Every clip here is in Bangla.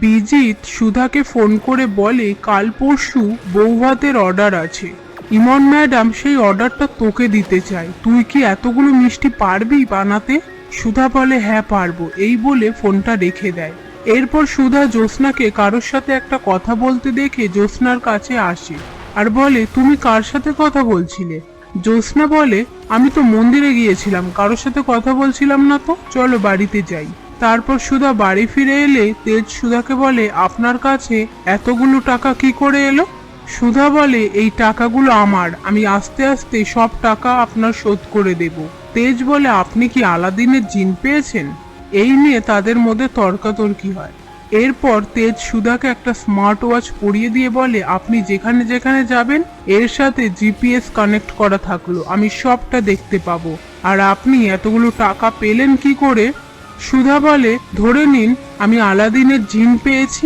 বিজিত সুধাকে ফোন করে বলে কাল পরশু বৌভাতের অর্ডার আছে। ইমন ম্যাডাম সেই অর্ডারটা তোকে দিতে চায়, তুই কি এতগুলো মিষ্টি পারবি বানাতে? সুধা বলে হ্যাঁ পারবো, এই বলে ফোনটা রেখে দেয়। এরপর সুধা জ্যোৎস্নাকে কারোর সাথে একটা কথা বলতে দেখে জ্যোৎস্নার কাছে আসে আর বলে তুমি কার সাথে কথা বলছিলে? জ্যোৎস্না বলে আমি তো মন্দিরে গিয়েছিলাম, কারোর সাথে কথা বলছিলাম না তো, চলো বাড়িতে যাই। তারপর সুধা বাড়ি ফিরে এলে তেজ সুধাকে বলে আপনার কাছে এতগুলো টাকা কি করে এলো? সুধা বলে এই টাকাগুলো আমার, আমি আস্তে আস্তে সব টাকা আপনার শোধ করে দেব। তেজ বলে আপনি কি আলাদিনের জিন পেয়েছেন? এই নিয়ে তাদের মধ্যে তর্কাতর্কি হয়। এরপর তেজ সুধাকে একটা স্মার্ট ওয়াচ পরিয়ে দিয়ে বলে আপনি যেখানে যেখানে যাবেন এর সাথে জিপিএস কানেক্ট করা থাকলো, আমি সবটা দেখতে পাবো। আর আপনি এতগুলো টাকা পেলেন কি করে? সুধা বলে ধরে নিন আমি আলাদিনের জিন পেয়েছি।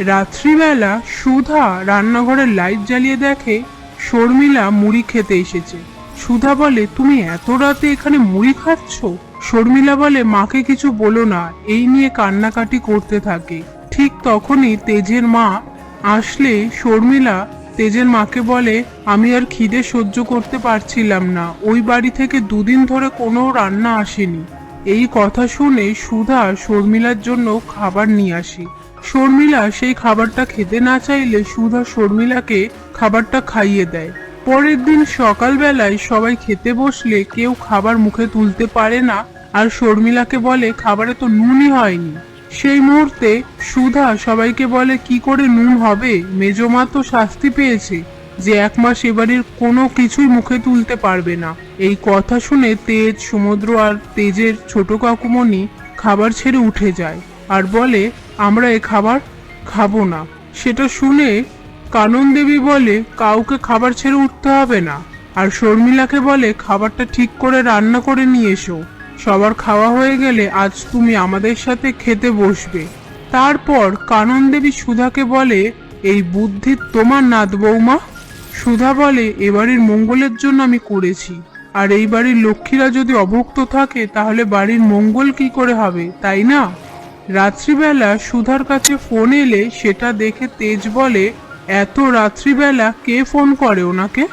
রাত্রিবেলা সুধা রান্নাঘরের লাইট জ্বালিয়ে দেখে শর্মিলা মুড়ি খেতে এসেছে। সুধা বলে তুমি এত রাতে এখানে মুড়ি খাচ্ছ? শর্মিলা বলে মাকে কিছু বলো না, এই নিয়ে কান্নাকাটি করতে থাকে। ঠিক তখনই তেজের মা আসলে শর্মিলা তেজের মাকে বলে আমি আর খিদে সহ্য করতে পারছিলাম না, ওই বাড়ি থেকে দুদিন ধরে কোনো রান্না আসেনি। এই কথা শুনে সুধা শর্মিলার জন্য খাবার নিয়ে আসে। শর্মিলা সেই খাবারটা খেতে না চাইলে সুধা শর্মিলাকে খাবারটা খাইয়ে দেয়। পরের দিন সকালবেলায় সবাই খেতে বসলে কেউ খাবার মুখে তুলতে পারে না আর শর্মিলাকে বলে খাবারে তো নুনই হয়নি। সেই মুহূর্তে সুধা সবাইকে বলে কি করে নুন হবে, মেজমা তো শাস্তি পেয়েছে যে 1 মাস এবাড়ির কোনো কিছুই মুখে তুলতে পারবে না। এই কথা শুনে তেজ, সমুদ্র আর তেজের ছোট কাকুমণি খাবার ছেড়ে উঠে যায় আর বলে আমরা এ খাবার খাবো না। সেটা শুনে কানন দেবী বলে কাউকে খাবার ছেড়ে উঠতে হবে না, আর শর্মিলাকে বলে খাবারটা ঠিক করে রান্না করে নিয়ে এসো, সবার খাওয়া হয়ে গেলে আজ তুমি আমাদের সাথে খেতে বসবে। তারপর কানন দেবী সুধাকে বলে এই বুদ্ধি তোমার নাত বৌমা? সুধা বলে এবাড়ির মঙ্গলের জন্য আমি করেছি, আর এই বাড়ির লক্ষ্মীরা যদি অভুক্ত থাকে তাহলে বাড়ির মঙ্গল কি করে হবে, তাই না? রাত্রিবেলা সুধার কাছে ফোন এলে সেটা দেখে তেজ বলে এত রাত্রিবেলা কে ফোন করে ওনাকে?